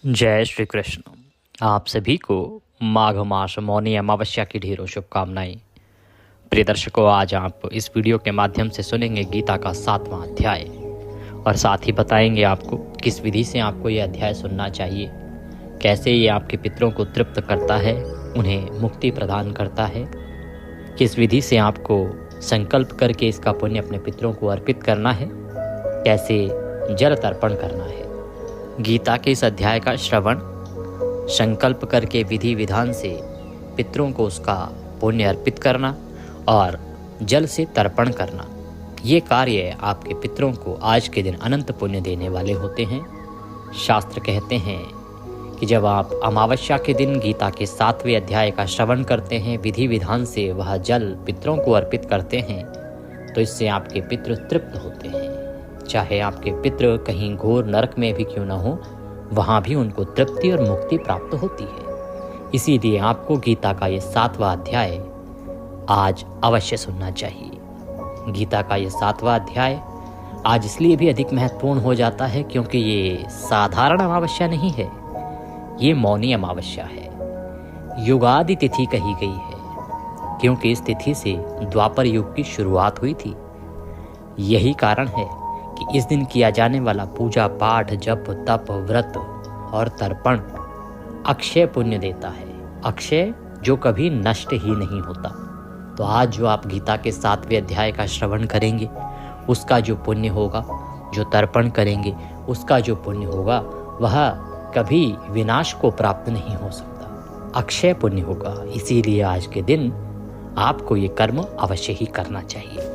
जय श्री कृष्ण। आप सभी को माघ मास मौनी अमावस्या की ढेरों शुभकामनाएं। प्रिय दर्शकों, आज आप इस वीडियो के माध्यम से सुनेंगे गीता का 7वां अध्याय और साथ ही बताएंगे आपको किस विधि से आपको यह अध्याय सुनना चाहिए, कैसे ये आपके पितरों को तृप्त करता है, उन्हें मुक्ति प्रदान करता है, किस विधि से आपको संकल्प करके इसका पुण्य अपने पितरों को अर्पित करना है, कैसे जल तर्पण करना है। गीता के इस अध्याय का श्रवण संकल्प करके विधि विधान से पितरों को उसका पुण्य अर्पित करना और जल से तर्पण करना, ये कार्य आपके पितरों को आज के दिन अनंत पुण्य देने वाले होते हैं। शास्त्र कहते हैं कि जब आप अमावस्या के दिन गीता के 7वें अध्याय का श्रवण करते हैं, विधि विधान से वह जल पितरों को अर्पित करते हैं, तो इससे आपके पितृ तृप्त होते हैं। चाहे आपके पितृ कहीं घोर नरक में भी क्यों न हो, वहाँ भी उनको तृप्ति और मुक्ति प्राप्त होती है। इसीलिए आपको गीता का ये 7वां अध्याय आज अवश्य सुनना चाहिए। गीता का ये 7वां अध्याय आज इसलिए भी अधिक महत्वपूर्ण हो जाता है क्योंकि ये साधारण अमावस्या नहीं है, ये मौनी अमावस्या है। युगादि तिथि कही गई है क्योंकि इस तिथि से द्वापर युग की शुरुआत हुई थी। यही कारण है कि इस दिन किया जाने वाला पूजा पाठ, जप तप, व्रत और तर्पण अक्षय पुण्य देता है, अक्षय जो कभी नष्ट ही नहीं होता। तो आज जो आप गीता के 7वें अध्याय का श्रवण करेंगे, उसका जो पुण्य होगा, जो तर्पण करेंगे उसका जो पुण्य होगा, वह कभी विनाश को प्राप्त नहीं हो सकता, अक्षय पुण्य होगा। इसीलिए आज के दिन आपको ये कर्म अवश्य ही करना चाहिए।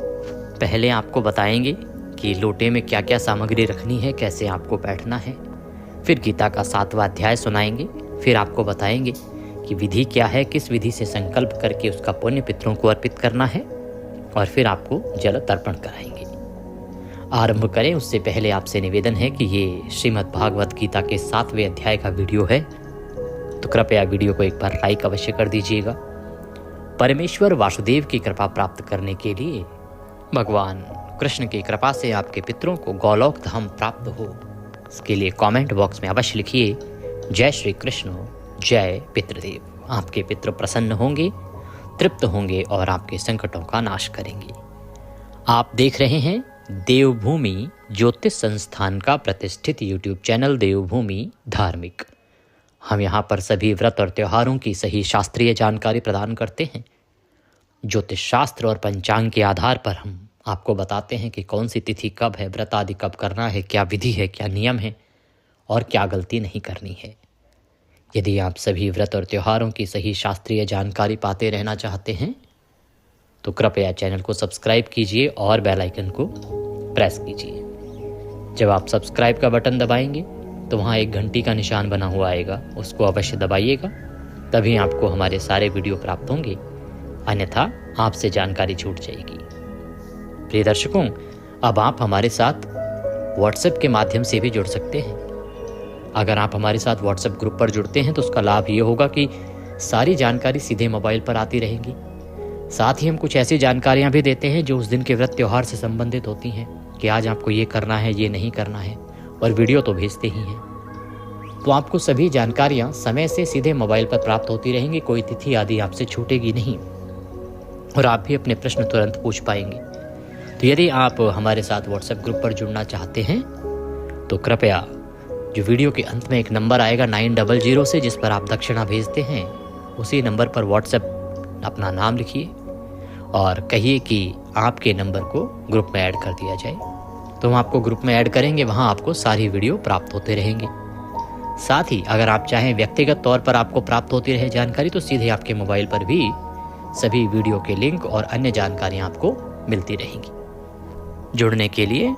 पहले आपको बताएंगे कि लोटे में क्या क्या सामग्री रखनी है, कैसे आपको बैठना है। फिर गीता का 7वां अध्याय सुनाएंगे। फिर आपको बताएंगे कि विधि क्या है, किस विधि से संकल्प करके उसका पुण्य पितरों को अर्पित करना है, और फिर आपको जल तर्पण कराएंगे। आरंभ करें उससे पहले आपसे निवेदन है कि ये श्रीमद् भागवत गीता के 7वें अध्याय का वीडियो है, तो कृपया वीडियो को एक बार लाइक अवश्य कर दीजिएगा। परमेश्वर वासुदेव की कृपा प्राप्त करने के लिए भगवान कृष्ण की कृपा से आपके पितरों को गोलोक धाम प्राप्त हो, इसके लिए कमेंट बॉक्स में अवश्य लिखिए जय श्री कृष्ण, जय पितृदेव। आपके पितृ प्रसन्न होंगे, तृप्त होंगे और आपके संकटों का नाश करेंगे। आप देख रहे हैं देवभूमि ज्योतिष संस्थान का प्रतिष्ठित यूट्यूब चैनल देवभूमि धार्मिक। हम यहाँ पर सभी व्रत और त्योहारों की सही शास्त्रीय जानकारी प्रदान करते हैं। ज्योतिष शास्त्र और पंचांग के आधार पर हम आपको बताते हैं कि कौन सी तिथि कब है, व्रत आदि कब करना है, क्या विधि है, क्या नियम है और क्या गलती नहीं करनी है। यदि आप सभी व्रत और त्योहारों की सही शास्त्रीय जानकारी पाते रहना चाहते हैं तो कृपया चैनल को सब्सक्राइब कीजिए और बेल आइकन को प्रेस कीजिए। जब आप सब्सक्राइब का बटन दबाएंगे तो वहाँ एक घंटी का निशान बना हुआ आएगा, उसको अवश्य दबाइएगा, तभी आपको हमारे सारे वीडियो प्राप्त होंगे, अन्यथा आपसे जानकारी छूट जाएगी। प्रिय दर्शकों, अब आप हमारे साथ व्हाट्सएप के माध्यम से भी जुड़ सकते हैं। अगर आप हमारे साथ व्हाट्सएप ग्रुप पर जुड़ते हैं तो उसका लाभ ये होगा कि सारी जानकारी सीधे मोबाइल पर आती रहेगी। साथ ही हम कुछ ऐसी जानकारियां भी देते हैं जो उस दिन के व्रत त्योहार से संबंधित होती हैं कि आज आपको ये करना है, ये नहीं करना है, और वीडियो तो भेजते ही हैं। तो आपको सभी जानकारियाँ समय से सीधे मोबाइल पर प्राप्त होती रहेंगी, कोई तिथि आदि आपसे छूटेगी नहीं और आप भी अपने प्रश्न तुरंत पूछ पाएंगे। तो यदि आप हमारे साथ व्हाट्सएप ग्रुप पर जुड़ना चाहते हैं तो कृपया जो वीडियो के अंत में एक नंबर आएगा 900 से, जिस पर आप दक्षिणा भेजते हैं, उसी नंबर पर व्हाट्सएप अपना नाम लिखिए और कहिए कि आपके नंबर को ग्रुप में ऐड कर दिया जाए। तो हम आपको ग्रुप में ऐड करेंगे, वहाँ आपको सारी वीडियो प्राप्त होते रहेंगे। साथ ही अगर आप चाहें व्यक्तिगत तौर पर आपको प्राप्त होती रहे जानकारी, तो सीधे आपके मोबाइल पर भी सभी वीडियो के लिंक और अन्य जानकारियाँ आपको मिलती रहेंगी। जुड़ने के लिए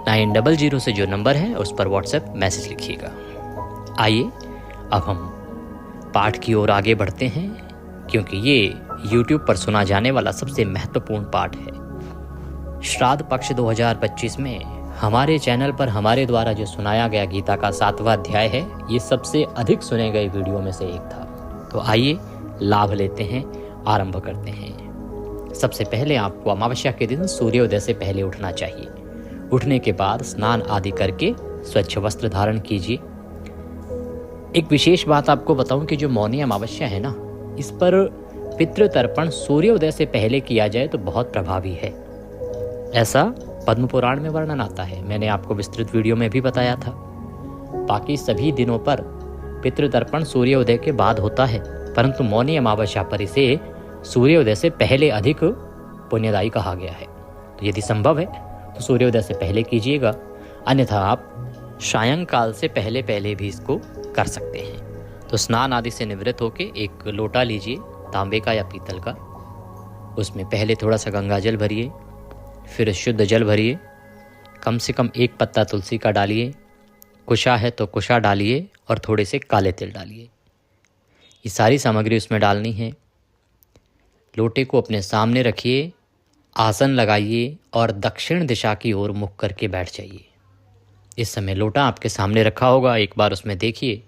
900 से जो नंबर है उस पर व्हाट्सएप मैसेज लिखिएगा। आइए अब हम पाठ की ओर आगे बढ़ते हैं, क्योंकि ये YouTube पर सुना जाने वाला सबसे महत्वपूर्ण पाठ है। श्राद्ध पक्ष 2025 में हमारे चैनल पर हमारे द्वारा जो सुनाया गया गीता का 7वां अध्याय है, ये सबसे अधिक सुने गए वीडियो में से एक था। तो आइए लाभ लेते हैं, आरंभ करते हैं। सबसे पहले आपको अमावस्या के दिन सूर्योदय से पहले उठना चाहिए। उठने के बाद स्नान आदि करके स्वच्छ वस्त्र धारण कीजिए। एक विशेष बात आपको बताऊं कि जो मौनी अमावस्या है ना, इस पर पितृतर्पण सूर्योदय से पहले किया जाए तो बहुत प्रभावी है। ऐसा पद्म पुराण में वर्णन आता है, मैंने आपको विस्तृत वीडियो में भी बताया था। बाकी सभी दिनों पर पितृतर्पण सूर्योदय के बाद होता है, परंतु मौनी अमावस्या पर इसे सूर्योदय से पहले अधिक पुण्यदायी कहा गया है। तो यदि संभव है तो सूर्योदय से पहले कीजिएगा, अन्यथा आप सायंकाल से पहले पहले भी इसको कर सकते हैं। तो स्नान आदि से निवृत्त होकर एक लोटा लीजिए, तांबे का या पीतल का, उसमें पहले थोड़ा सा गंगा जल भरिए, फिर शुद्ध जल भरिए, कम से कम 1 पत्ता तुलसी का डालिए, कुशा है तो कुशा डालिए और थोड़े से काले तिल डालिए। ये सारी सामग्री उसमें डालनी है। लोटे को अपने सामने रखिए, आसन लगाइए और दक्षिण दिशा की ओर मुख करके बैठ जाइए। इस समय लोटा आपके सामने रखा होगा, एक बार उसमें देखिए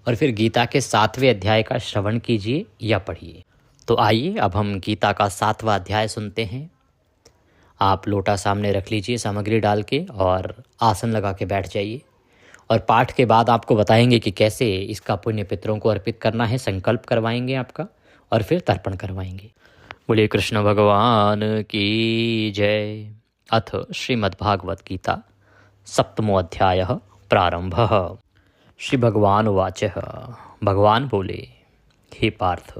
और फिर गीता के 7वें अध्याय का श्रवण कीजिए या पढ़िए। तो आइए अब हम गीता का 7वां अध्याय सुनते हैं। आप लोटा सामने रख लीजिए सामग्री डाल के और आसन लगा के बैठ जाइए, और पाठ के बाद आपको बताएंगे कि कैसे इसका पुण्य पितरों को अर्पित करना है। संकल्प करवाएंगे आपका और फिर तर्पण करवाएंगे। बोले कृष्ण भगवान की जय। अथ श्रीमद्भागवत गीता 7वां अध्याय प्रारंभः। श्री भगवान उवाच। भगवान बोले, हे पार्थ,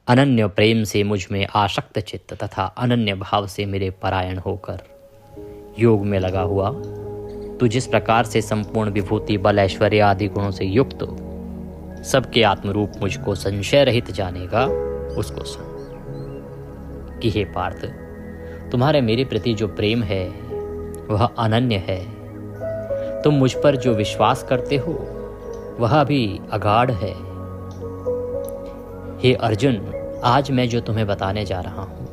अनन्य प्रेम से मुझ में आसक्त चित्त तथा अनन्य भाव से मेरे परायण होकर योग में लगा हुआ तू जिस प्रकार से संपूर्ण विभूति, बल, ऐश्वर्य आदि गुणों से युक्त सबके आत्मरूप मुझको संशय रहित जानेगा, उसको सुन कि हे पार्थ, तुम्हारे मेरे प्रति जो प्रेम है वह अनन्य है। तुम मुझ पर जो विश्वास करते हो वह भी अगाढ़ है। हे अर्जुन, आज मैं जो तुम्हें बताने जा रहा हूं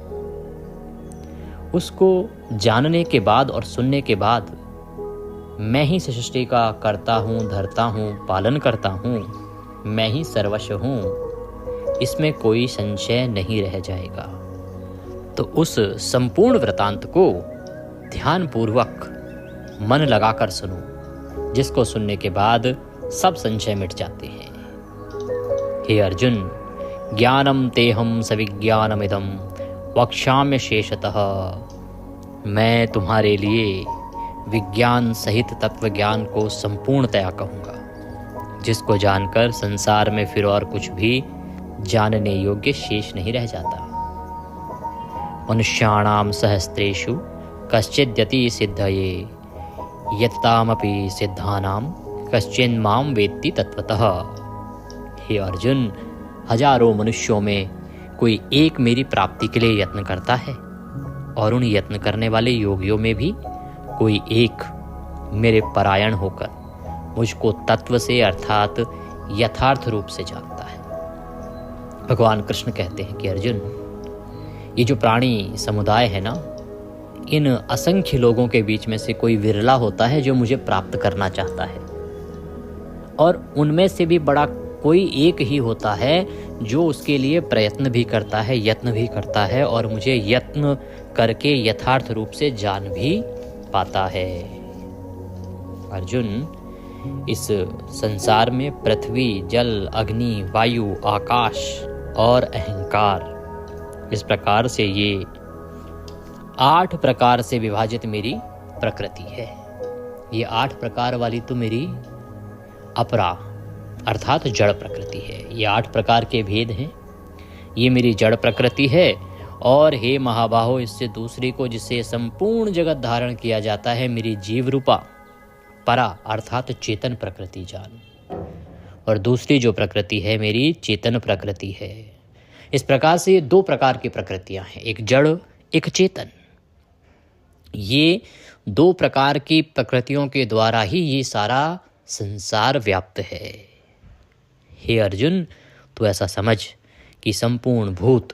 उसको जानने के बाद और सुनने के बाद मैं ही सृष्टि का करता हूँ, धरता हूँ, पालन करता हूँ, मैं ही सर्वस्व हूँ, इसमें कोई संशय नहीं रह जाएगा। तो उस संपूर्ण वृतांत को ध्यानपूर्वक मन लगाकर सुनो, जिसको सुनने के बाद सब संशय मिट जाते हैं। हे अर्जुन, ज्ञानम तेहम सविज्ञानमिदं वक्ष्याम्य शेषतः। मैं तुम्हारे लिए विज्ञान सहित तत्व ज्ञान को संपूर्णतया कहूँगा, जिसको जानकर संसार में फिर और कुछ भी जानने योग्य शेष नहीं रह जाता। मनुष्याणाम सहस्रेषु कश्चिद्यति सिद्धये यत्तामपि सिद्धानाम कश्चिन्माम वेत्ति तत्वतः। हे अर्जुन, हजारों मनुष्यों में कोई एक मेरी प्राप्ति के लिए यत्न करता है, और उन यत्न करने वाले योगियों में भी कोई एक मेरे परायण होकर मुझको तत्व से अर्थात यथार्थ रूप से जानता है। भगवान कृष्ण कहते हैं कि अर्जुन, ये जो प्राणी समुदाय है ना, इन असंख्य लोगों के बीच में से कोई विरला होता है जो मुझे प्राप्त करना चाहता है, और उनमें से भी बड़ा कोई एक ही होता है जो उसके लिए प्रयत्न भी करता है, यत्न भी करता है, और मुझे यत्न करके यथार्थ रूप से जान भी पाता है। अर्जुन, इस संसार में पृथ्वी, जल, अग्नि, वायु, आकाश और अहंकार, इस प्रकार से ये 8 प्रकार से विभाजित मेरी प्रकृति है। ये 8 प्रकार वाली तो मेरी अपरा अर्थात जड़ प्रकृति है। ये 8 प्रकार के भेद हैं, ये मेरी जड़ प्रकृति है। और हे महाबाहो, इससे दूसरी को जिससे संपूर्ण जगत धारण किया जाता है, मेरी जीव रूपा परा अर्थात चेतन प्रकृति जान। और दूसरी जो प्रकृति है मेरी चेतन प्रकृति है। इस प्रकार से 2 प्रकार की प्रकृतियां हैं, एक जड़, एक चेतन। ये 2 प्रकार की प्रकृतियों के द्वारा ही ये सारा संसार व्याप्त है। हे अर्जुन, तू ऐसा समझ कि संपूर्ण भूत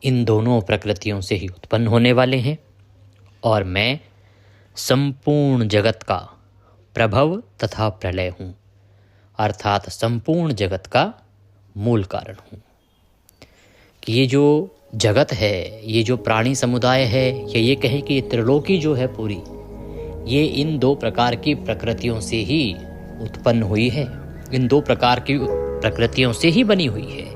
इन दोनों प्रकृतियों से ही उत्पन्न होने वाले हैं, और मैं संपूर्ण जगत का प्रभव तथा प्रलय हूँ, अर्थात संपूर्ण जगत का मूल कारण हूँ। कि ये जो जगत है, ये जो प्राणी समुदाय है, या ये कहें कि ये त्रिलोकी जो है पूरी, ये इन 2 प्रकार की प्रकृतियों से ही उत्पन्न हुई है। इन दो प्रकार की प्रकृतियों से ही बनी हुई है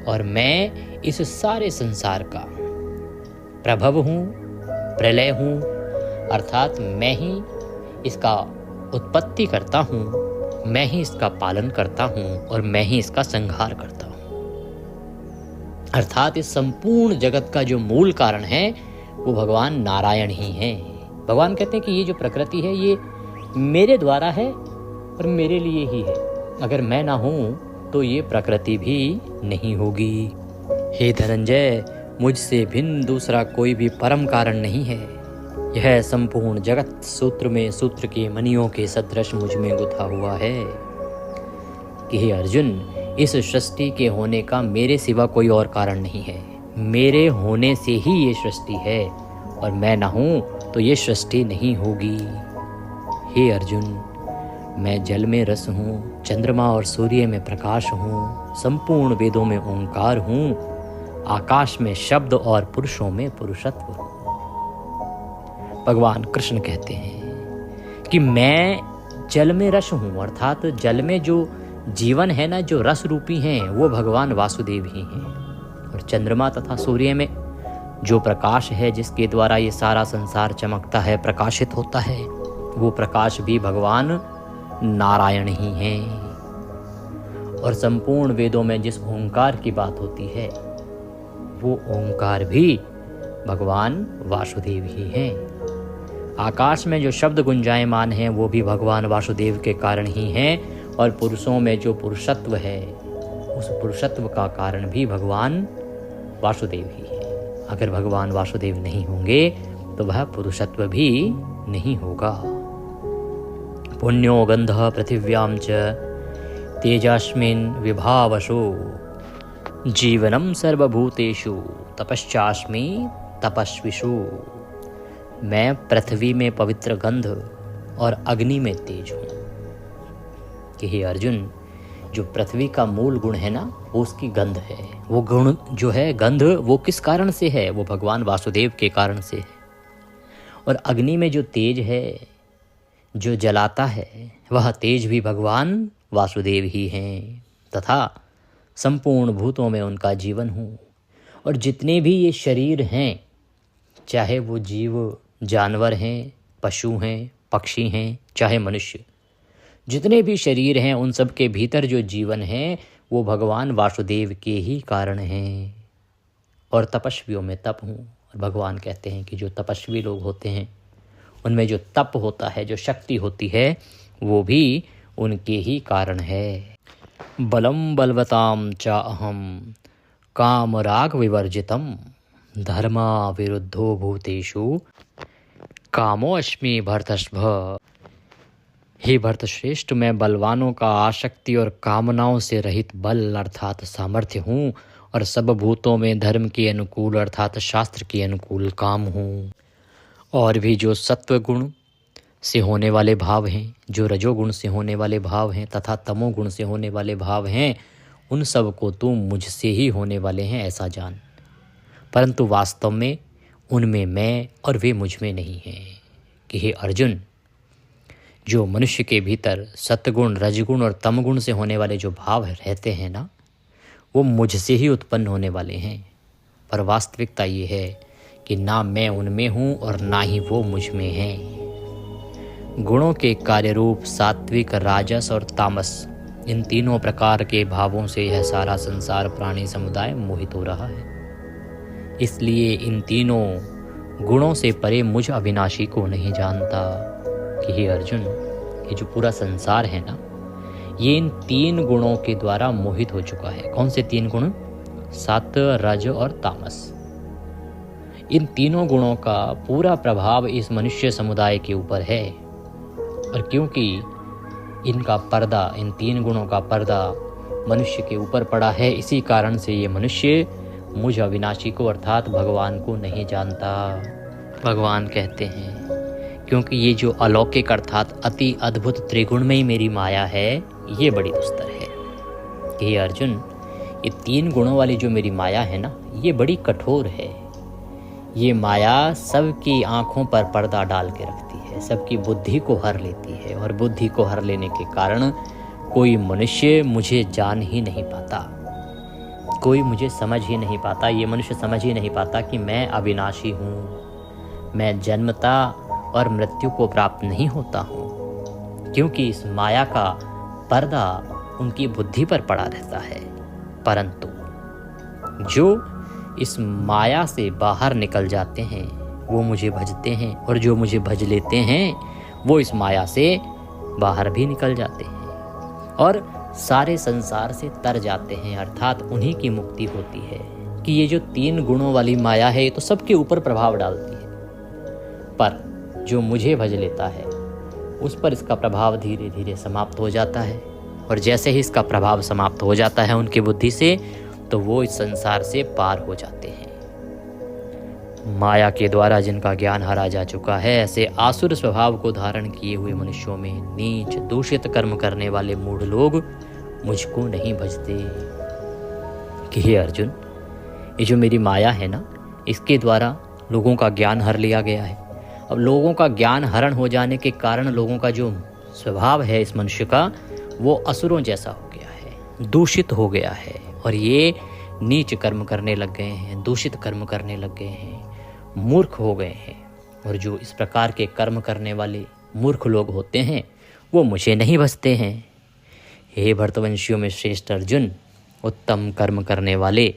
और मैं इस सारे संसार का प्रभव हूँ, प्रलय हूँ, अर्थात मैं ही इसका उत्पत्ति करता हूँ, मैं ही इसका पालन करता हूँ और मैं ही इसका संहार करता हूँ। अर्थात इस संपूर्ण जगत का जो मूल कारण है वो भगवान नारायण ही हैं। भगवान कहते हैं कि ये जो प्रकृति है ये मेरे द्वारा है और मेरे लिए ही है। अगर मैं ना हूँ तो ये प्रकृति भी नहीं होगी। हे धनंजय, मुझसे भिन्न दूसरा कोई भी परम कारण नहीं है। यह संपूर्ण जगत सूत्र में सूत्र के मणियों के सदृश मुझ में गुथा हुआ है कि हे अर्जुन, इस सृष्टि के होने का मेरे सिवा कोई और कारण नहीं है। मेरे होने से ही ये सृष्टि है और मैं ना हूँ तो ये सृष्टि नहीं होगी। हे अर्जुन, मैं जल में रस हूँ, चंद्रमा और सूर्य में प्रकाश हूँ, संपूर्ण वेदों में ओंकार हूँ, आकाश में शब्द और पुरुषों में पुरुषत्व हूँ। भगवान कृष्ण कहते हैं कि मैं जल में रस हूँ, अर्थात जल में जो जीवन है ना, जो रस रूपी हैं, वो भगवान वासुदेव ही हैं। और चंद्रमा तथा सूर्य में जो प्रकाश है, जिसके द्वारा ये सारा संसार चमकता है, प्रकाशित होता है, वो प्रकाश भी भगवान नारायण ही हैं। और संपूर्ण वेदों में जिस ओंकार की बात होती है वो ओंकार भी भगवान वासुदेव ही हैं। आकाश में जो शब्द गुंजायमान हैं वो भी भगवान वासुदेव के कारण ही हैं। और पुरुषों में जो पुरुषत्व है उस पुरुषत्व का कारण भी भगवान वासुदेव ही है। अगर भगवान वासुदेव नहीं होंगे तो वह पुरुषत्व भी नहीं होगा। पुण्यो गंधः पृथिव्यां च तेजस्मिन् विभावसो जीवनम सर्वभूतेषु तपश्चास्मि तपस्विषु। मैं पृथ्वी में पवित्र गंध और अग्नि में तेज हूँ। कि हे अर्जुन, जो पृथ्वी का मूल गुण है ना वो उसकी गंध है। वो गुण जो है गंध, वो किस कारण से है? वो भगवान वासुदेव के कारण से है। और अग्नि में जो तेज है, जो जलाता है, वह तेज भी भगवान वासुदेव ही हैं। तथा संपूर्ण भूतों में उनका जीवन हूँ। और जितने भी ये शरीर हैं, चाहे वो जीव जानवर हैं, पशु हैं, पक्षी हैं, चाहे मनुष्य, जितने भी शरीर हैं उन सब के भीतर जो जीवन है वो भगवान वासुदेव के ही कारण हैं। और तपस्वियों में तप हूँ। और भगवान कहते हैं कि जो तपस्वी लोग होते हैं उनमें जो तप होता है, जो शक्ति होती है, वो भी उनके ही कारण है। बलम बलवताम चा अहम काम राग विवर्जितम धर्मा विरुद्धो भूतेषु कामो अस्मि भरतश्भ। हे भरतश्रेष्ठ, मैं बलवानों का आसक्ति और कामनाओं से रहित बल अर्थात सामर्थ्य हूँ और सब भूतों में धर्म के अनुकूल अर्थात शास्त्र के अनुकूल काम हूँ। और भी जो सत्व गुण से होने वाले भाव हैं, जो रजोगुण से होने वाले भाव हैं तथा तमोगुण से होने वाले भाव हैं, उन सब को तुम मुझसे ही होने वाले हैं ऐसा जान। परंतु वास्तव में उनमें मैं और वे मुझ में नहीं हैं। कि हे अर्जुन, जो मनुष्य के भीतर सत्गुण, रजगुण और तमगुण से होने वाले जो भाव रहते हैं ना, वो मुझसे ही उत्पन्न होने वाले हैं। पर वास्तविकता ये है कि ना मैं उनमें हूँ और ना ही वो मुझ में हैं। गुणों के कार्य रूप सात्विक, राजस और तामस, इन तीनों प्रकार के भावों से यह सारा संसार प्राणी समुदाय मोहित हो रहा है। इसलिए इन तीनों गुणों से परे मुझ अविनाशी को नहीं जानता। कि हे अर्जुन, ये जो पूरा संसार है ना, ये इन तीन गुणों के द्वारा मोहित हो चुका है। कौन से तीन गुण? सत्व, रज और तामस। इन तीनों गुणों का पूरा प्रभाव इस मनुष्य समुदाय के ऊपर है। और क्योंकि इनका पर्दा, इन तीन गुणों का पर्दा मनुष्य के ऊपर पड़ा है, इसी कारण से ये मनुष्य मुझ अविनाशी को अर्थात भगवान को नहीं जानता। भगवान कहते हैं क्योंकि ये जो अलौकिक अर्थात अति अद्भुत त्रिगुणमयी मेरी माया है, ये बड़ी दुस्तर है। कि अर्जुन, ये तीन गुणों वाली जो मेरी माया है ना, ये बड़ी कठोर है। ये माया सबकी आंखों पर पर्दा डाल के रखती है, सबकी बुद्धि को हर लेती है। और बुद्धि को हर लेने के कारण कोई मनुष्य मुझे जान ही नहीं पाता, कोई मुझे समझ ही नहीं पाता, ये मनुष्य समझ ही नहीं पाता कि मैं अविनाशी हूँ, मैं जन्मता और मृत्यु को प्राप्त नहीं होता हूँ, क्योंकि इस माया का पर्दा उनकी बुद्धि पर पड़ा रहता है। परंतु जो इस माया से बाहर निकल जाते हैं वो मुझे भजते हैं, और जो मुझे भज लेते हैं वो इस माया से बाहर भी निकल जाते हैं और सारे संसार से तर जाते हैं। अर्थात उन्हीं की मुक्ति होती है कि ये जो 3 गुणों वाली माया है ये तो सबके ऊपर प्रभाव डालती है, पर जो मुझे भज लेता है उस पर इसका प्रभाव धीरे धीरे समाप्त हो जाता है, और जैसे ही इसका प्रभाव समाप्त हो जाता है उनकी बुद्धि से, तो वो इस संसार से पार हो जाते हैं। माया के द्वारा जिनका ज्ञान हरा जा चुका है, ऐसे आसुर स्वभाव को धारण किए हुए मनुष्यों में नीच दूषित कर्म करने वाले मूढ़ लोग मुझको नहीं भजते। कि हे अर्जुन, ये जो मेरी माया है ना, इसके द्वारा लोगों का ज्ञान हर लिया गया है। अब लोगों का ज्ञान हरण हो जाने के कारण लोगों का जो स्वभाव है इस मनुष्य का, वो असुरों जैसा हो गया है, दूषित हो गया है, और ये नीच कर्म करने लग गए हैं, दूषित कर्म करने लग गए हैं, मूर्ख हो गए हैं। और जो इस प्रकार के कर्म करने वाले मूर्ख लोग होते हैं वो मुझे नहीं भजते हैं। हे भरतवंशियों में श्रेष्ठ अर्जुन, उत्तम कर्म करने वाले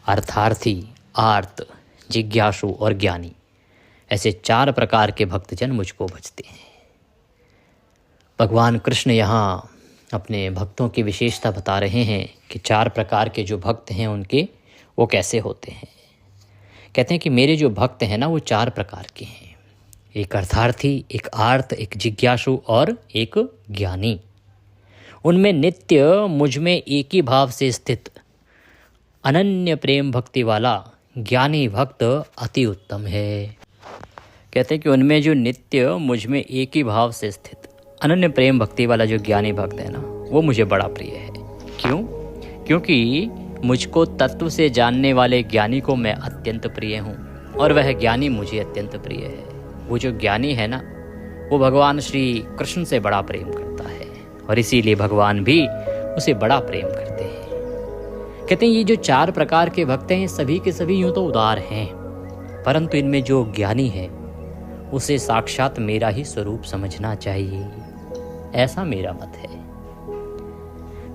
अर्थार्थी, आर्त, जिज्ञासु और ज्ञानी, ऐसे 4 प्रकार के भक्तजन मुझको भजते हैं। भगवान कृष्ण यहाँ अपने भक्तों की विशेषता बता रहे हैं कि 4 प्रकार के जो भक्त हैं उनके वो कैसे होते हैं। कहते हैं कि मेरे जो भक्त हैं ना वो 4 प्रकार के हैं, एक अर्थार्थी, एक आर्त, एक जिज्ञासु और एक ज्ञानी। उनमें नित्य मुझ में एक ही भाव से स्थित अनन्य प्रेम भक्ति वाला ज्ञानी भक्त अति उत्तम है। कहते हैं कि उनमें जो नित्य मुझ में एक ही भाव से स्थित अनन्य प्रेम भक्ति वाला जो ज्ञानी भक्त है ना, वो मुझे बड़ा प्रिय है। क्यों? क्योंकि मुझको तत्व से जानने वाले ज्ञानी को मैं अत्यंत प्रिय हूँ, और वह ज्ञानी मुझे अत्यंत प्रिय है। वो जो ज्ञानी है ना, वो भगवान श्री कृष्ण से बड़ा प्रेम करता है, और इसीलिए भगवान भी उसे बड़ा प्रेम करते हैं। कहते हैं ये जो 4 प्रकार के भक्त हैं सभी के सभी यूँ तो उदार हैं, परंतु इनमें जो ज्ञानी है उसे साक्षात मेरा ही स्वरूप समझना चाहिए, ऐसा मेरा मत है।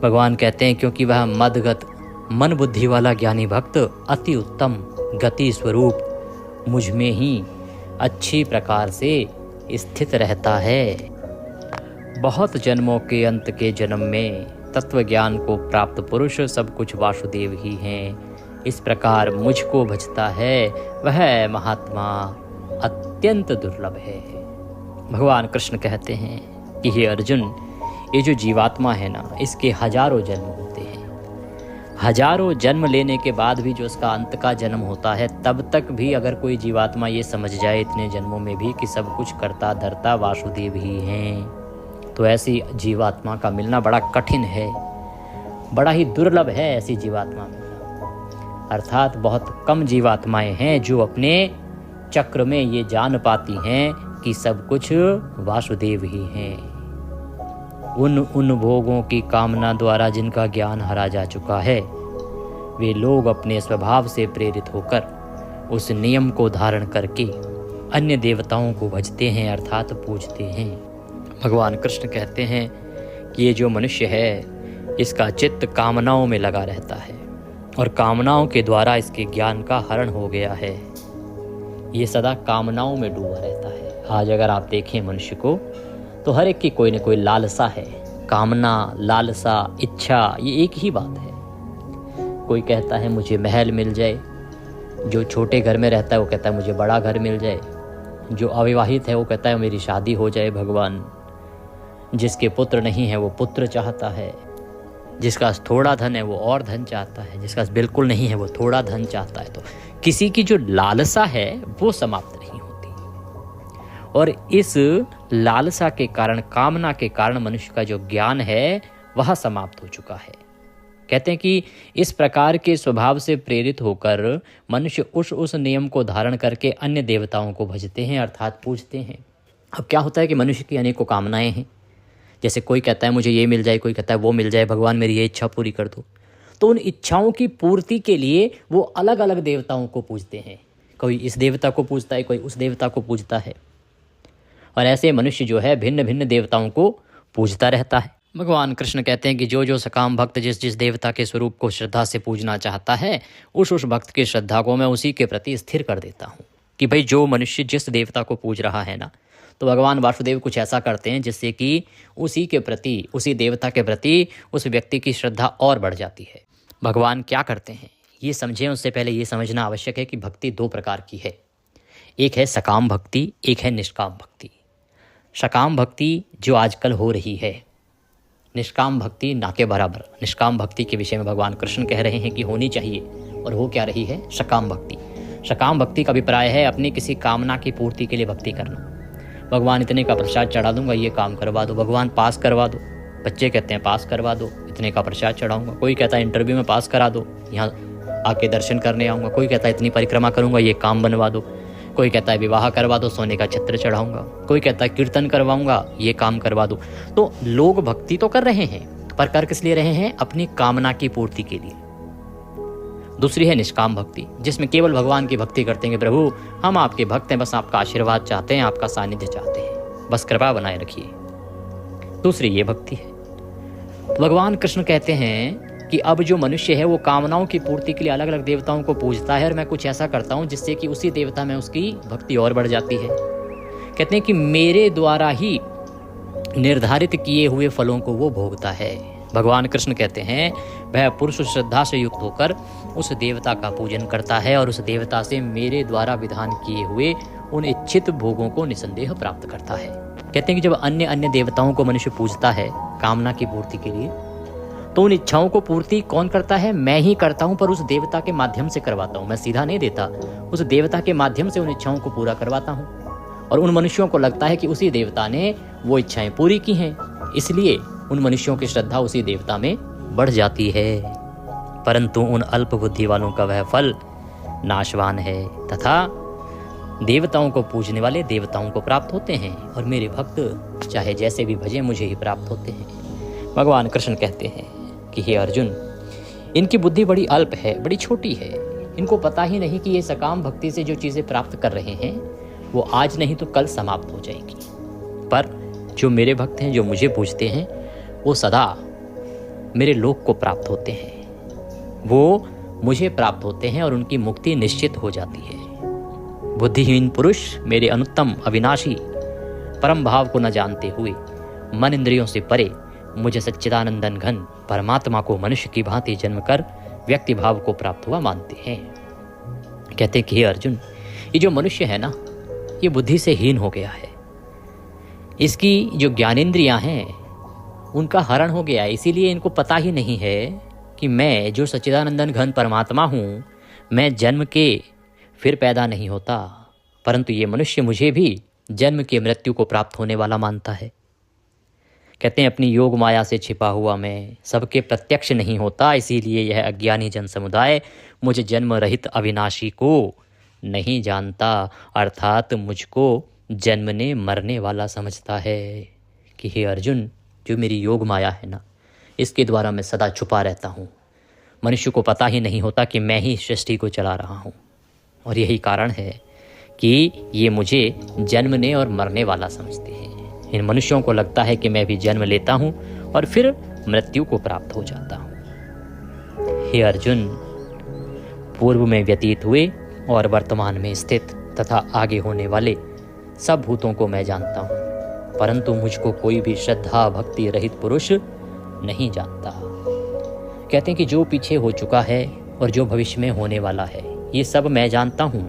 भगवान कहते हैं क्योंकि वह मदगत मन बुद्धि वाला ज्ञानी भक्त अति उत्तम गति स्वरूप मुझ में ही अच्छी प्रकार से स्थित रहता है। बहुत जन्मों के अंत के जन्म में तत्व ज्ञान को प्राप्त पुरुष सब कुछ वासुदेव ही हैं। इस प्रकार मुझको भजता है वह महात्मा अत्यंत दुर्लभ है। भगवान कृष्ण कहते हैं कि हे अर्जुन, ये जो जीवात्मा है ना, इसके हजारों जन्म होते हैं। हजारों जन्म लेने के बाद भी जो उसका अंत का जन्म होता है, तब तक भी अगर कोई जीवात्मा ये समझ जाए इतने जन्मों में भी कि सब कुछ करता धरता वासुदेव ही हैं, तो ऐसी जीवात्मा का मिलना बड़ा कठिन है, बड़ा ही दुर्लभ है ऐसी जीवात्मा मिलना। अर्थात बहुत कम जीवात्माएं हैं जो अपने चक्र में ये जान पाती हैं कि सब कुछ वासुदेव ही हैं। उन भोगों की कामना द्वारा जिनका ज्ञान हरा जा चुका है, वे लोग अपने स्वभाव से प्रेरित होकर उस नियम को धारण करके अन्य देवताओं को भजते हैं, अर्थात पूजते हैं। भगवान कृष्ण कहते हैं कि ये जो मनुष्य है इसका चित्त कामनाओं में लगा रहता है, और कामनाओं के द्वारा इसके ज्ञान का हरण हो गया है। ये सदा कामनाओं में डूबा रहता है। आज अगर आप देखें मनुष्य को, तो हर एक की कोई न कोई लालसा है। कामना, लालसा, इच्छा, ये एक ही बात है। कोई कहता है मुझे महल मिल जाए, जो छोटे घर में रहता है वो कहता है मुझे बड़ा घर मिल जाए, जो अविवाहित है वो कहता है मेरी शादी हो जाए भगवान, जिसके पुत्र नहीं है वो पुत्र चाहता है, जिसका थोड़ा धन है वो और धन चाहता है, जिसका बिल्कुल नहीं है वो थोड़ा धन चाहता है। तो किसी की जो लालसा है वो समाप्त नहीं होती, और इस लालसा के कारण, कामना के कारण मनुष्य का जो ज्ञान है वह समाप्त हो चुका है। कहते हैं कि इस प्रकार के स्वभाव से प्रेरित होकर मनुष्य उस नियम को धारण करके अन्य देवताओं को भजते हैं, अर्थात पूजते हैं। अब क्या होता है कि मनुष्य की अनेकों कामनाएं हैं, जैसे कोई कहता है मुझे ये मिल जाए, कोई कहता है वो मिल जाए, भगवान मेरी ये इच्छा पूरी कर दो। तो उन इच्छाओं की पूर्ति के लिए वो अलग अलग देवताओं को पूजते हैं। कोई इस देवता को पूजता है, कोई उस देवता को पूजता है, और ऐसे मनुष्य जो है भिन्न भिन्न देवताओं को पूजता रहता है। भगवान कृष्ण कहते हैं कि जो जो सकाम भक्त जिस जिस देवता के स्वरूप को श्रद्धा से पूजना चाहता है, उस भक्त की श्रद्धा को मैं उसी के प्रति स्थिर कर देता हूँ। कि भाई जो मनुष्य जिस देवता को पूज रहा है ना, तो भगवान वासुदेव कुछ ऐसा करते हैं जिससे कि उसी के प्रति, उसी देवता के प्रति उस व्यक्ति की श्रद्धा और बढ़ जाती है। भगवान क्या करते हैं ये समझें, उससे पहले ये समझना आवश्यक है कि भक्ति दो प्रकार की है। एक है सकाम भक्ति, एक है निष्काम भक्ति। सकाम भक्ति जो आजकल हो रही है, निष्काम भक्ति ना के बराबर। निष्काम भक्ति के विषय में भगवान कृष्ण कह रहे हैं कि होनी चाहिए, और हो क्या रही है, सकाम भक्ति। सकाम भक्ति का अभिप्राय है अपनी किसी कामना की पूर्ति के लिए भक्ति करना। भगवान इतने का प्रसाद चढ़ा दूंगा, ये काम करवा दो, भगवान पास करवा दो। बच्चे कहते हैं पास करवा दो, इतने का प्रसाद चढ़ाऊंगा। कोई कहता है इंटरव्यू में पास करा दो, यहाँ आके दर्शन करने आऊँगा। कोई कहता है इतनी परिक्रमा करूँगा, ये काम बनवा दो। कोई कहता है विवाह करवा दो, सोने का छत्र चढ़ाऊंगा। कोई कहता है कीर्तन करवाऊंगा, ये काम करवा दो। तो लोग भक्ति तो कर रहे हैं, पर कर किस लिए रहे हैं, अपनी कामना की पूर्ति के लिए। दूसरी है निष्काम भक्ति, जिसमें केवल भगवान की भक्ति करते हैं कि प्रभु हम आपके भक्त हैं, बस आपका आशीर्वाद चाहते हैं, आपका सानिध्य चाहते हैं, बस कृपा बनाए रखिए। दूसरी ये भक्ति है। भगवान कृष्ण कहते हैं कि अब जो मनुष्य है वो कामनाओं की पूर्ति के लिए अलग अलग देवताओं को पूजता है, और मैं कुछ ऐसा करता हूँ जिससे कि उसी देवता में उसकी भक्ति और बढ़ जाती है। कहते हैं कि मेरे द्वारा ही निर्धारित किए हुए फलों को वो भोगता है। भगवान कृष्ण कहते हैं वह पुरुष श्रद्धा से युक्त होकर उस देवता का पूजन करता है, और उस देवता से मेरे द्वारा विधान किए हुए उन इच्छित भोगों को निसंदेह प्राप्त करता है। कहते हैं कि जब अन्य अन्य देवताओं को मनुष्य पूजता है कामना की पूर्ति के लिए, तो उन इच्छाओं को पूर्ति कौन करता है, मैं ही करता हूं, पर उस देवता के माध्यम से करवाता हूं। मैं सीधा नहीं देता, उस देवता के माध्यम से उन इच्छाओं को पूरा करवाता हूं। और उन मनुष्यों को लगता है कि उसी देवता ने वो इच्छाएं पूरी की हैं, इसलिए उन मनुष्यों की श्रद्धा उसी देवता में बढ़ जाती है। परंतु उन अल्प बुद्धि वालों का वह फल नाशवान है, तथा देवताओं को पूजने वाले देवताओं को प्राप्त होते हैं, और मेरे भक्त चाहे जैसे भी भजे मुझे ही प्राप्त होते हैं। भगवान कृष्ण कहते हैं कि हे अर्जुन, इनकी बुद्धि बड़ी अल्प है, बड़ी छोटी है। इनको पता ही नहीं कि ये सकाम भक्ति से जो चीज़ें प्राप्त कर रहे हैं वो आज नहीं तो कल समाप्त हो जाएंगी। पर जो मेरे भक्त हैं, जो मुझे पूजते हैं, वो सदा मेरे लोक को प्राप्त होते हैं, वो मुझे प्राप्त होते हैं, और उनकी मुक्ति निश्चित हो जाती है। बुद्धिहीन पुरुष मेरे अनुत्तम अविनाशी परम भाव को न जानते हुए मन इंद्रियों से परे मुझे सच्चिदानंदन घन परमात्मा को मनुष्य की भांति जन्म कर व्यक्ति भाव को प्राप्त हुआ मानते हैं। कहते हैं कि हे अर्जुन, ये जो मनुष्य है ना, ये बुद्धि से हीन हो गया है। इसकी जो ज्ञानेंद्रियां हैं उनका हरण हो गया है, इसीलिए इनको पता ही नहीं है कि मैं जो सच्चिदानंदन घन परमात्मा हूँ, मैं जन्म के फिर पैदा नहीं होता, परंतु ये मनुष्य मुझे भी जन्म के मृत्यु को प्राप्त होने वाला मानता है। कहते हैं अपनी योग माया से छिपा हुआ मैं सबके प्रत्यक्ष नहीं होता, इसीलिए यह अज्ञानी जन समुदाय मुझे जन्म रहित अविनाशी को नहीं जानता, अर्थात मुझको जन्मने मरने वाला समझता है। कि हे अर्जुन, जो मेरी योग माया है ना, इसके द्वारा मैं सदा छुपा रहता हूँ। मनुष्य को पता ही नहीं होता कि मैं ही सृष्टि को चला रहा हूँ, और यही कारण है कि ये मुझे जन्मने और मरने वाला समझते हैं। इन मनुष्यों को लगता है कि मैं भी जन्म लेता हूँ और फिर मृत्यु को प्राप्त हो जाता हूँ। हे अर्जुन, पूर्व में व्यतीत हुए और वर्तमान में स्थित तथा आगे होने वाले सब भूतों को मैं जानता हूँ, परंतु मुझको कोई भी श्रद्धा भक्ति रहित पुरुष नहीं जानता। कहते हैं कि जो पीछे हो चुका है और जो भविष्य में होने वाला है, ये सब मैं जानता हूँ,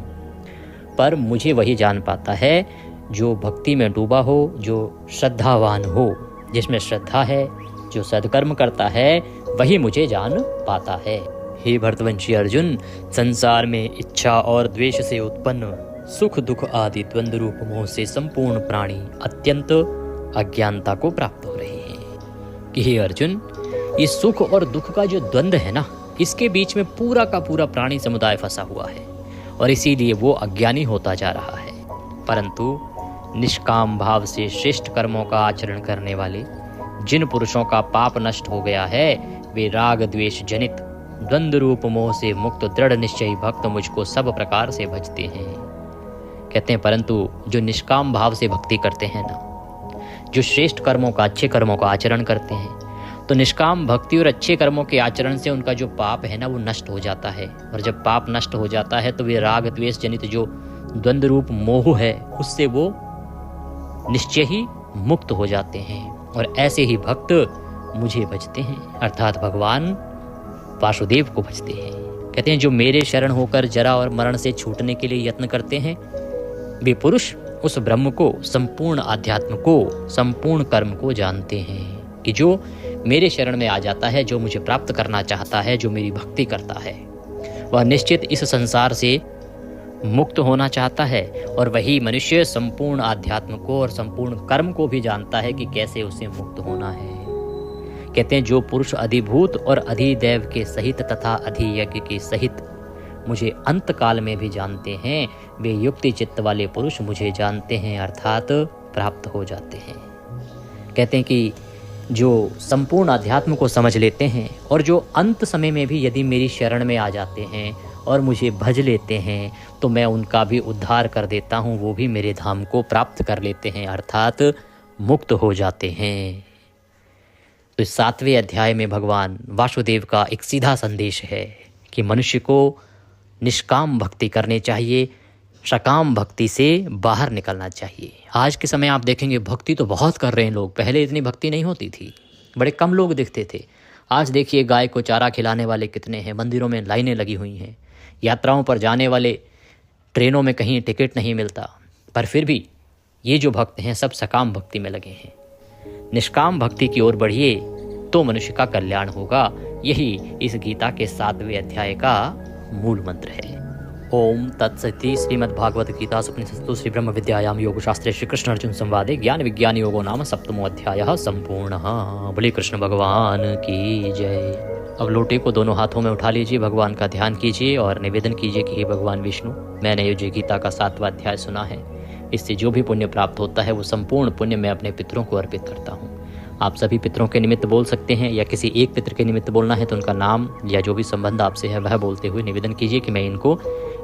पर मुझे वही जान पाता है जो भक्ति में डूबा हो, जो श्रद्धावान हो, जिसमें श्रद्धा है, जो सद्कर्म करता है, वही मुझे जान पाता है। हे भरतवंशी अर्जुन, संसार में इच्छा और द्वेष से उत्पन्न सुख दुख आदि द्वंद्व रूप मोह से संपूर्ण प्राणी अत्यंत अज्ञानता को प्राप्त हो रहे हैं। कि हे अर्जुन, ये सुख और दुख का जो द्वंद्व है ना, इसके बीच में पूरा का पूरा प्राणी समुदाय फंसा हुआ है, और इसीलिए वो अज्ञानी होता जा रहा है। परंतु निष्काम भाव से श्रेष्ठ कर्मों का आचरण करने वाले जिन पुरुषों का पाप नष्ट हो गया है वे राग द्वेष जनित द्वंद्व रूप मोह से मुक्त दृढ़ निश्चयी भक्त मुझको सब प्रकार से भजते हैं। कहते हैं परंतु जो निष्काम भाव से भक्ति करते हैं ना, जो श्रेष्ठ कर्मों का, अच्छे कर्मों का आचरण करते हैं, तो निष्काम भक्ति और अच्छे कर्मों के आचरण से उनका जो पाप है ना वो नष्ट हो जाता है। और जब पाप नष्ट हो जाता है तो वे राग द्वेष जनित जो द्वंद्व रूप मोह है उससे वो निश्चय ही मुक्त हो जाते हैं। और ऐसे ही भक्त मुझे भजते हैं, अर्थात भगवान वासुदेव को भजते हैं। कहते हैं जो मेरे शरण होकर जरा और मरण से छूटने के लिए यत्न करते हैं वे पुरुष उस ब्रह्म को, संपूर्ण आध्यात्म को, संपूर्ण कर्म को जानते हैं। कि जो मेरे शरण में आ जाता है, जो मुझे प्राप्त करना चाहता है, जो मेरी भक्ति करता है, वह निश्चित इस संसार से मुक्त होना चाहता है। और वही मनुष्य संपूर्ण आध्यात्म को और संपूर्ण कर्म को भी जानता है कि कैसे उसे मुक्त होना है। कहते हैं जो पुरुष अधिभूत और अधिदैव के सहित तथा अधियज्ञ के सहित मुझे अंत काल में भी जानते हैं वे युक्ति चित्त वाले पुरुष मुझे जानते हैं, अर्थात प्राप्त हो जाते हैं। कहते हैं कि जो संपूर्ण अध्यात्म को समझ लेते हैं और जो अंत समय में भी यदि मेरी शरण में आ जाते हैं और मुझे भज लेते हैं तो मैं उनका भी उद्धार कर देता हूँ, वो भी मेरे धाम को प्राप्त कर लेते हैं, अर्थात मुक्त हो जाते हैं। तो इस 7वें अध्याय में भगवान वासुदेव का एक सीधा संदेश है कि मनुष्य को निष्काम भक्ति करनी चाहिए, सकाम भक्ति से बाहर निकलना चाहिए। आज के समय आप देखेंगे भक्ति तो बहुत कर रहे हैं लोग, पहले इतनी भक्ति नहीं होती थी, बड़े कम लोग दिखते थे। आज देखिए गाय को चारा खिलाने वाले कितने हैं, मंदिरों में लाइनें लगी हुई हैं, यात्राओं पर जाने वाले, ट्रेनों में कहीं टिकट नहीं मिलता, पर फिर भी ये जो भक्त हैं सब सकाम भक्ति में लगे हैं। निष्काम भक्ति की ओर बढ़िए तो मनुष्य का कल्याण होगा। यही इस गीता के 7वें अध्याय का मूल मंत्र है। ओम तत्सति। श्रीमद्भागवत गीता उपनिषत्सु श्री ब्रह्म विद्यायाम योग शास्त्रे श्री कृष्ण अर्जुन संवादे ज्ञान विज्ञान योगो नाम 7वां अध्याय संपूर्ण। बोले कृष्ण भगवान की जय। अब लोटे को दोनों हाथों में उठा लीजिए, भगवान का ध्यान कीजिए और निवेदन कीजिए कि हे भगवान विष्णु, मैंने ये जो गीता का 7वां अध्याय सुना है, इससे जो भी पुण्य प्राप्त होता है वो संपूर्ण पुण्य मैं अपने पितरों को अर्पित करता हूँ। आप सभी पितरों के निमित्त बोल सकते हैं या किसी एक पितर के निमित्त बोलना है तो उनका नाम या जो भी संबंध आपसे है वह बोलते हुए निवेदन कीजिए कि मैं इनको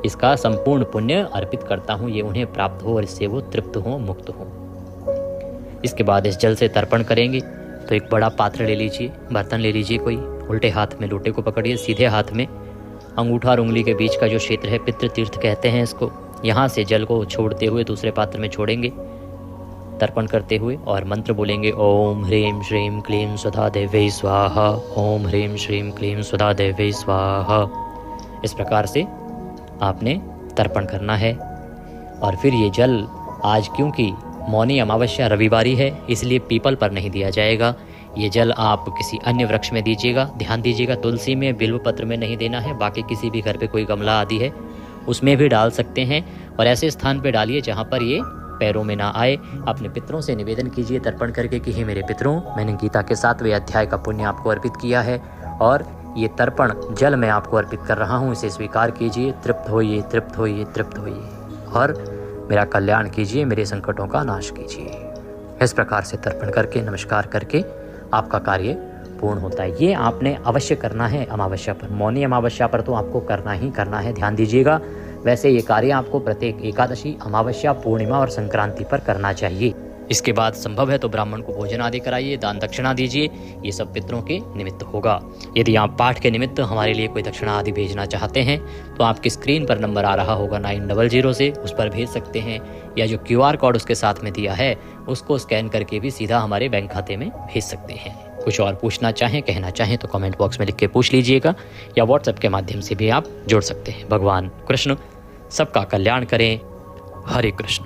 इसका संपूर्ण पुण्य अर्पित करता हूँ, ये उन्हें प्राप्त हो और इससे वो तृप्त हो, मुक्त हो। इसके बाद इस जल से तर्पण करेंगे तो एक बड़ा पात्र ले लीजिए, बर्तन ले लीजिए कोई, उल्टे हाथ में लोटे को पकड़िए, सीधे हाथ में अंगूठा और उंगली के बीच का जो क्षेत्र है पितृ तीर्थ कहते हैं इसको, यहाँ से जल को छोड़ते हुए दूसरे पात्र में छोड़ेंगे तर्पण करते हुए और मंत्र बोलेंगे ओम ह्रीं श्रीं क्लीं स्वधा देव्यै स्वाहा, ओम ह्रीं श्रीं क्लीं स्वधा देव्यै स्वाहा। इस प्रकार से आपने तर्पण करना है। और फिर ये जल आज क्योंकि मौनी अमावस्या रविवारी है इसलिए पीपल पर नहीं दिया जाएगा, ये जल आप किसी अन्य वृक्ष में दीजिएगा। ध्यान दीजिएगा तुलसी में, बिल्व पत्र में नहीं देना है, बाकी किसी भी घर पे कोई गमला आदि है उसमें भी डाल सकते हैं और ऐसे स्थान पे डालिए जहाँ पर ये पैरों में ना आए। अपने पितरों से निवेदन कीजिए तर्पण करके कि हे मेरे पितरों, मैंने गीता के 7वें अध्याय का पुण्य आपको अर्पित किया है और ये तर्पण जल मैं आपको अर्पित कर रहा हूँ, इसे स्वीकार कीजिए, तृप्त होइए, तृप्त होइए, तृप्त होइए और मेरा कल्याण कीजिए, मेरे संकटों का नाश कीजिए। इस प्रकार से तर्पण करके, नमस्कार करके आपका कार्य पूर्ण होता है। ये आपने अवश्य करना है अमावस्या पर, मौनी अमावस्या पर तो आपको करना ही करना है, ध्यान दीजिएगा। वैसे ये कार्य आपको प्रत्येक एकादशी, अमावस्या, पूर्णिमा और संक्रांति पर करना चाहिए। इसके बाद संभव है तो ब्राह्मण को भोजन आदि कराइए, दान दक्षिणा दीजिए, ये सब पितरों के निमित्त होगा। यदि आप पाठ के निमित्त हमारे लिए कोई दक्षिणा आदि भेजना चाहते हैं तो आपकी स्क्रीन पर नंबर आ रहा होगा 900 से, उस पर भेज सकते हैं या जो QR कोड उसके साथ में दिया है उसको स्कैन करके भी सीधा हमारे बैंक खाते में भेज सकते हैं। कुछ और पूछना चाहें, कहना चाहें तो कमेंट बॉक्स में लिख के पूछ लीजिएगा या व्हाट्सएप के माध्यम से भी आप जुड़ सकते हैं। भगवान कृष्ण सबका कल्याण करें। हरे कृष्ण।